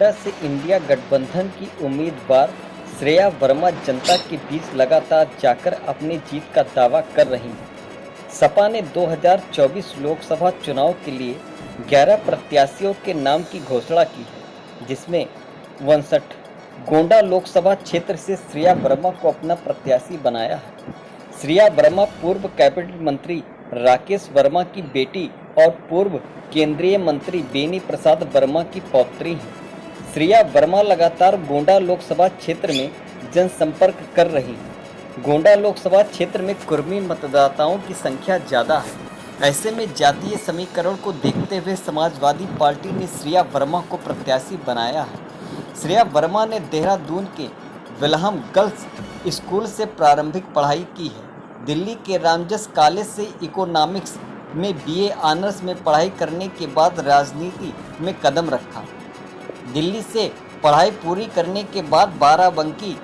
2014 से इंडिया गठबंधन की उम्मीदवार श्रेया वर्मा जनता के बीच लगातार जाकर अपनी जीत का दावा कर रही हैं। सपा ने 2024 लोकसभा चुनाव के लिए 11 प्रत्याशियों के नाम की घोषणा की है, जिसमें 59 गोंडा लोकसभा क्षेत्र से श्रेया वर्मा को अपना प्रत्याशी बनाया है। श्रेया वर्मा पूर्व कैबिनेट मंत्री राकेश वर्मा की बेटी और पूर्व केंद्रीय मंत्री बेनी प्रसाद वर्मा की पौत्री हैं। श्रेया वर्मा लगातार गोंडा लोकसभा क्षेत्र में जनसंपर्क कर रही हैं। गोंडा लोकसभा क्षेत्र में कुर्मी मतदाताओं की संख्या ज़्यादा है। ऐसे में जातीय समीकरण को देखते हुए समाजवादी पार्टी ने श्रेया वर्मा को प्रत्याशी बनाया है। श्रेया वर्मा ने देहरादून के विल्हम गर्ल्स स्कूल से प्रारंभिक पढ़ाई की है। दिल्ली के रामजस कॉलेज से इकोनॉमिक्स में बीए ऑनर्स में पढ़ाई करने के बाद राजनीति में कदम रखा। दिल्ली से पढ़ाई पूरी करने के बाद बाराबंकी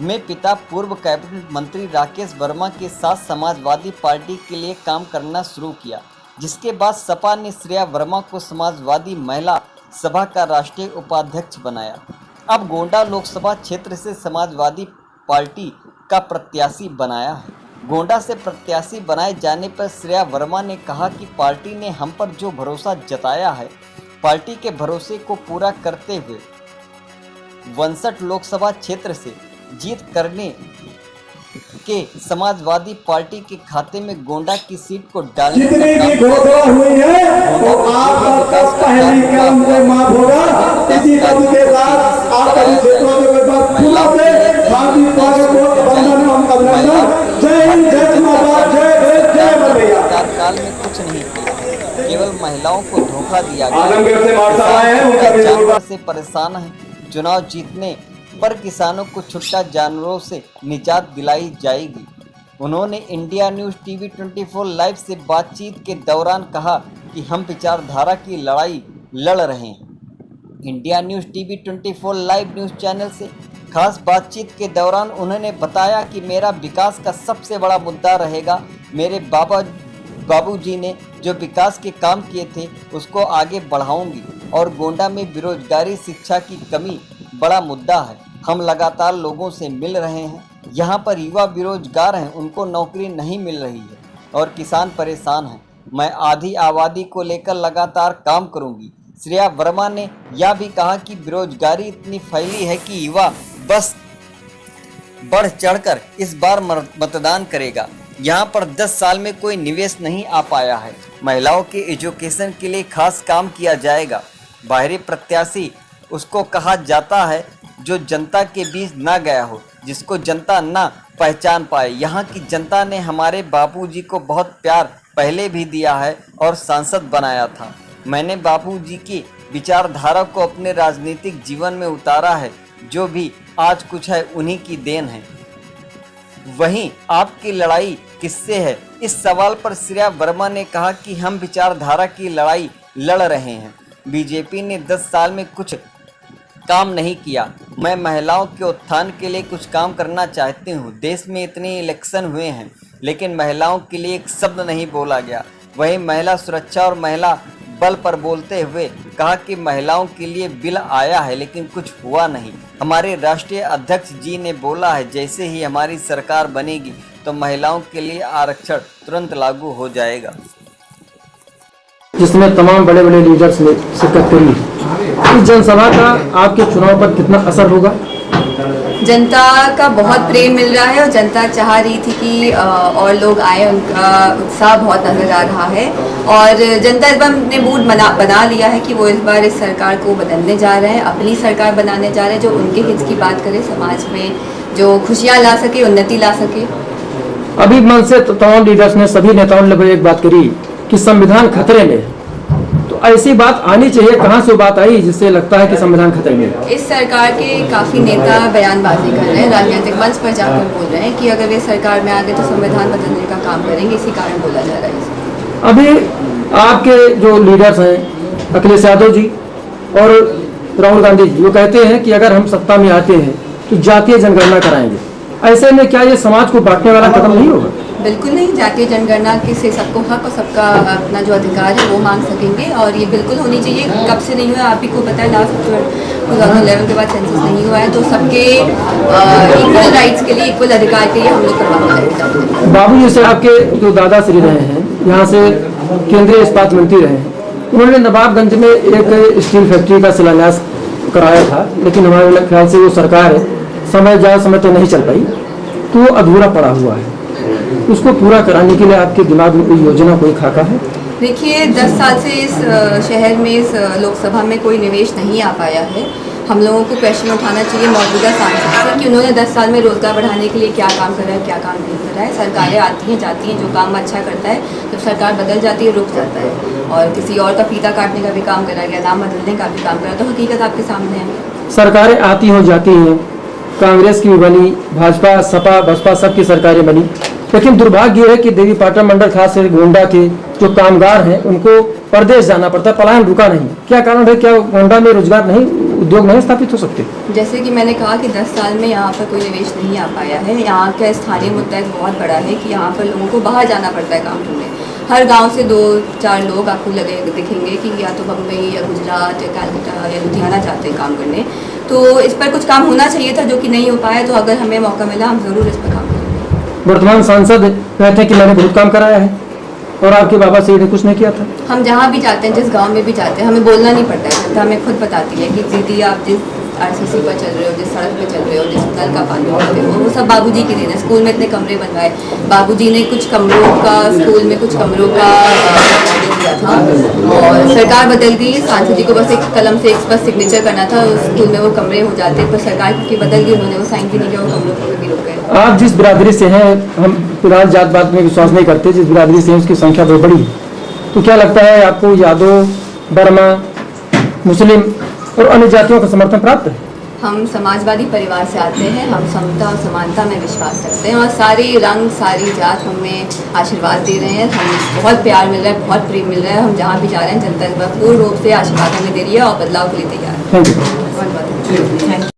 में पिता पूर्व कैबिनेट मंत्री राकेश वर्मा के साथ समाजवादी पार्टी के लिए काम करना शुरू किया, जिसके बाद सपा ने श्रेया वर्मा को समाजवादी महिला सभा का राष्ट्रीय उपाध्यक्ष बनाया। अब गोंडा लोकसभा क्षेत्र से समाजवादी पार्टी का प्रत्याशी बनाया है। गोंडा से प्रत्याशी बनाए जाने पर श्रेया वर्मा ने कहा कि पार्टी ने हम पर जो भरोसा जताया है, पार्टी के भरोसे को पूरा करते हुए 59 लोकसभा क्षेत्र से जीत करने के समाजवादी पार्टी के खाते में गोंडा की सीट को डालने कार्यकाल में कुछ नहीं किया, केवल महिलाओं को धोखा दिया गया। जानवर से परेशान है, चुनाव जीतने पर किसानों को छुट्टा जानवरों से निजात दिलाई जाएगी। उन्होंने इंडिया न्यूज़ टीवी 24 लाइव से बातचीत के दौरान कहा कि हम विचारधारा की लड़ाई लड़ रहे हैं। India news TV 24 live news channel से खास बातचीत के दौरान उन्होंने बताया कि मेरा विकास का सबसे बड़ा मुद्दा रहेगा। मेरे बाबूजी ने जो विकास के काम किए थे उसको आगे बढ़ाऊंगी और गोंडा में बेरोजगारी, शिक्षा की कमी बड़ा मुद्दा है। हम लगातार लोगों से मिल रहे हैं। यहाँ पर युवा बेरोजगार हैं, उनको नौकरी नहीं मिल रही है और किसान परेशान हैं। मैं आधी आबादी को लेकर लगातार काम करूँगी। श्रेया वर्मा ने यह भी कहा कि बेरोजगारी इतनी फैली है कि युवा बस बढ़ चढ़कर इस बार मतदान करेगा। यहाँ पर 10 साल में कोई निवेश नहीं आ पाया है। महिलाओं के एजुकेशन के लिए खास काम किया जाएगा। बाहरी प्रत्याशी उसको कहा जाता है जो जनता के बीच ना गया हो, जिसको जनता ना पहचान पाए। यहाँ की जनता ने हमारे बापूजी को बहुत प्यार पहले भी दिया है और सांसद बनाया था। मैंने बापूजी की विचारधारा को अपने राजनीतिक जीवन में उतारा है। जो भी आज कुछ है उन्हीं की देन है। वहीं आपकी लड़ाई किससे है? इस सवाल पर श्रेया वर्मा ने कहा कि हम विचारधारा की लड़ाई लड़ रहे हैं। बीजेपी ने 10 साल में कुछ काम नहीं किया। मैं महिलाओं के उत्थान के लिए कुछ काम करना चाहती हूँ। देश में इतने इलेक्शन हुए हैं लेकिन महिलाओं के लिए एक शब्द नहीं बोला गया। वहीं महिला सुरक्षा और महिला बल पर बोलते हुए कहा कि महिलाओं के लिए बिल आया है लेकिन कुछ हुआ नहीं। हमारे राष्ट्रीय अध्यक्ष जी ने बोला है जैसे ही हमारी सरकार बनेगी तो महिलाओं के लिए आरक्षण तुरंत लागू हो जाएगा। जिसमें तमाम बड़े बड़े लीडर्स ने शिरकत करी। इस जनसभा का आपके चुनाव पर कितना असर होगा? जनता का बहुत प्रेम मिल रहा है और जनता चाह रही थी कि और लोग आए, उनका उत्साह बहुत नजर आ रहा है और जनता इस बार ने मूड बना लिया है कि वो इस बार इस सरकार को बदलने जा रहे हैं, अपनी सरकार बनाने जा रहे हैं जो उनके हित की बात करे, समाज में जो खुशियाँ ला सके, उन्नति ला सके। अभी मन से तमाम लीडर्स ने, सभी नेताओं ने लगभग एक बात करी कि संविधान खतरे में, तो ऐसी बात आनी चाहिए। कहाँ से बात आई जिससे लगता है कि संविधान खतरे में? इस सरकार के काफ़ी नेता बयानबाजी कर रहे हैं, राजनीतिक मंच पर जाकर बोल रहे हैं कि अगर ये सरकार में आ गए तो संविधान बदलने का काम करेंगे, इसी कारण बोला जा रहा है। अभी आपके जो लीडर्स हैं अखिलेश यादव जी और राहुल गांधी जी, वो कहते हैं कि अगर हम सत्ता में आते हैं तो जातीय जनगणना कराएंगे। ऐसे में क्या ये समाज को बांटने वाला कदम नहीं होगा? बिल्कुल नहीं, जातीय जनगणना से सबको हक और सबका अपना जो अधिकार है वो मांग सकेंगे और ये बिल्कुल होनी चाहिए। कब से नहीं हुआ आप ही को पता है, लास्ट 2011 के बाद सेंसस नहीं हुआ है, तो सबके इक्वल राइट्स के लिए, इक्वल अधिकार के लिए हम लोग करवाना चाहते हैं। बाबू जी से आपके जो दादा श्री रहे हैं, यहाँ से केंद्रीय इस्पात मंत्री रहे हैं, उन्होंने नवाबगंज में एक स्टील फैक्ट्री का शिलान्यास कराया था, लेकिन हमारे ख्याल से वो सरकार समय तो नहीं चल पाई, तो वो अधूरा पड़ा हुआ है। उसको पूरा कराने के लिए आपके दिमाग में कोई योजना, कोई खाका है? देखिए, 10 साल से इस शहर में, इस लोकसभा में कोई निवेश नहीं आ पाया है। हम लोगों को क्वेश्चन उठाना चाहिए मौजूदा सांसद से कि उन्होंने 10 साल में रोजगार बढ़ाने के लिए क्या काम करा है, क्या काम नहीं करा है। सरकारें आती हैं जाती हैं, जो काम अच्छा करता है जब सरकार बदल जाती है रुक जाता है, और किसी और का फीता काटने का भी काम करा गया, नाम बदलने का भी काम करा, तो हकीकत आपके सामने है। सरकारें आती हो जाती हैं, कांग्रेस की भी बनी, भाजपा, सपा, बसपा, सबकी सरकारें बनी, लेकिन दुर्भाग्य है कि देवी पाटन मंडल खास से गोंडा के जो कामगार हैं उनको परदेश जाना पड़ता है, पलायन रुका नहीं। क्या कारण है? क्या गोंडा में रोजगार नहीं, उद्योग नहीं स्थापित हो सकते? जैसे कि मैंने कहा कि 10 साल में यहाँ पर कोई निवेश नहीं आ पाया है। यहाँ का स्थानीय मुद्दा एक बहुत बड़ा है कि यहाँ पर लोगों को बाहर जाना पड़ता है काम ढूंढने। हर गांव से 2-4 लोग आपको दिखेंगे कि या तो बम्बई या गुजरात या कलकत्ता या लुधियाना जाते हैं काम करने। तो इस पर कुछ काम होना चाहिए था, जो कि नहीं हो पाया। तो अगर हमें मौका मिला हम ज़रूर इस पर काम करेंगे। वर्तमान सांसद कहते हैं कि मैंने बहुत काम कराया है, और आपके बाबा से ने कुछ नहीं किया था। हम जहाँ भी जाते हैं, जिस गांव में भी जाते हैं, हमें बोलना नहीं पड़ता है, जनता हमें खुद बताती है कि दीदी आप जिस आरसीसी पर चल रहे हो, जिस सड़क पे चल रहे हो, जिस नल का पानी पी रहे हो, वो सब बाबूजी की देन है। स्कूल में इतने कमरे बनवाए, बाबूजी ने कुछ कमरों का, स्कूल में कुछ कमरों का दिया था, और सरकार बदल गई। सांसद जी को बस एक कलम से एक बस सिग्नेचर करना था, स्कूल में वो कमरे हो जाते, पर सरकार क्योंकि बदल गई, उन्होंने वो साइन भी नहीं किया, वो कमरों पर भी रुक गए। आप जिस बिरादरी से हैं, हम फिलहाल जात पात में विश्वास नहीं करते, जिस बिरादरी से हैं उसकी संख्या बहुत बड़ी है, तो क्या लगता है आपको यादव, बर्मा, मुस्लिम और अन्य जातियों का समर्थन प्राप्त है? हम समाजवादी परिवार से आते हैं, हम समता और समानता में विश्वास रखते हैं, और सारे रंग, सारी जात हमें आशीर्वाद दे रहे हैं। हमें बहुत प्यार मिल रहा है, बहुत प्रेम मिल रहा है। हम जहाँ भी जा रहे हैं जनता पूर्ण रूप से आशीर्वाद हमें दे रही है और बदलाव के लिए तैयार है। Thank you. बहुत बहुत